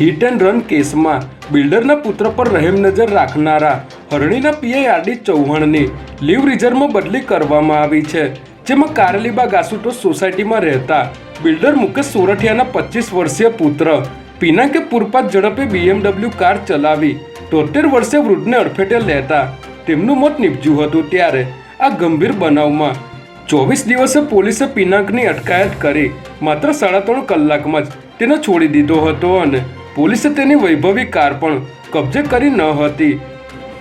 Hit and run કેસમાં બિલ્ડરના પુત્ર પર રહેમનજર રાખનારા હરણીના પીઆઈ આરડી ચૌહાણની લીવ રિઝર્વમાં બદલી કરવામાં આવી છે, જેમાં કારેલીબાગ આશુતોષ સોસાયટીમાં રહેતા બિલ્ડર મુકેશ સોરઠિયાના 25 વર્ષીય પુત્ર પિનાકે પૂરપાટ ઝડપે BMW કાર ચલાવી 73 વર્ષીય વૃદ્ધને અડફેટે લેતા તેમનું મોત નીપજ્યું હતું। ત્યારે આ ગંભીર બનાવમાં 24 દિવસે પોલીસે પિનાકની અટકાયત કરી માત્ર 3.5 કલાકમાં જ તેને છોડી દીધો હતો અને પોલીસે તેની વૈભવી કાર પણ કબજે કરી ન હતી,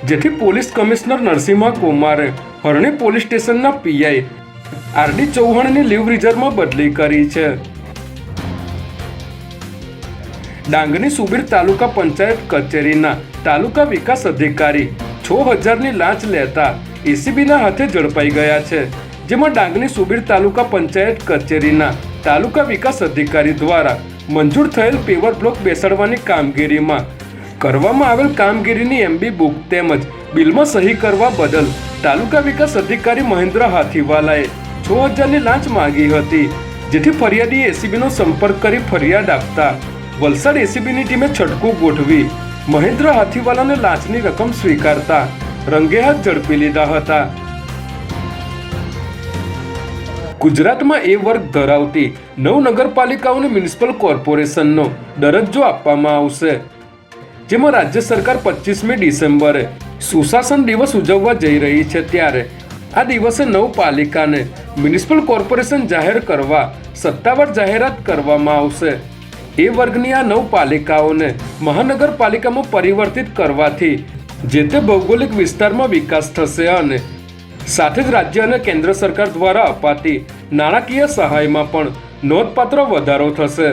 જેથી પોલીસ કમિશનર નરસિંહા કુમારે હરણી પોલીસ સ્ટેશનના પીઆઈ આરડી ચૌહાણની લીવ રિઝર્વમાં બદલી કરી છે। ડાંગની સુબીર તાલુકા પંચાયત કચેરીના તાલુકા વિકાસ અધિકારી 6000ની લાંચ લેતા એસીબીના હાથે ઝડપાઈ ગયા છે, જેમાં ડાંગની સુબીર તાલુકા પંચાયત કચેરીના તાલુકા વિકાસ અધિકારી દ્વારા મંજૂર થયેલ પેવર બ્લોક બેસાડવાની કામગીરીમાં કરવામાં આવેલ કામગીરીની MB બુક તેમજ બિલમાં સહી કરવા બદલ તાલુકા વિકાસ અધિકારી મહેન્દ્ર હાથીવાલાએ 6000ની લાંચ માંગી હતી, જેથી ફરિયાદીએ એસીબીનો સંપર્ક કરી ફરિયાદ આપતા વલસાડ એસીબીની ટીમે છટકું ગોઠવી મહેન્દ્ર હાથીવાલાને લાંચની રકમ સ્વીકારતા રંગે હાથ ઝડપી લીધા હતા। ગુજરાતમાં એ વર્ગ ધરાવતી 9 નગરપાલિકાઓને મ્યુનિસિપલ કોર્પોરેશનનો દરજ્જો આપવામાં આવશે, જેમાં રાજ્ય સરકાર 25મી ડિસેમ્બરે સુશાસન દિવસ ઉજવવા જઈ રહી છે। ત્યારે આ દિવસે 9 પાલિકાને મ્યુનિસિપલ કોર્પોરેશન જાહેર કરવા સત્તાવાર જાહેરાત કરવામાં આવશે। એ વર્ગની આ 9 પાલિકાઓને મહાનગરપાલિકામાં પરિવર્તિત કરવાથી જે તે ભૌગોલિક વિસ્તારમાં વિકાસ થશે અને સાથે જ રાજ્ય અને કેન્દ્ર સરકાર દ્વારા અપાતી નાણાકીય સહાયમાં પણ નોંધપાત્ર વધારો થશે।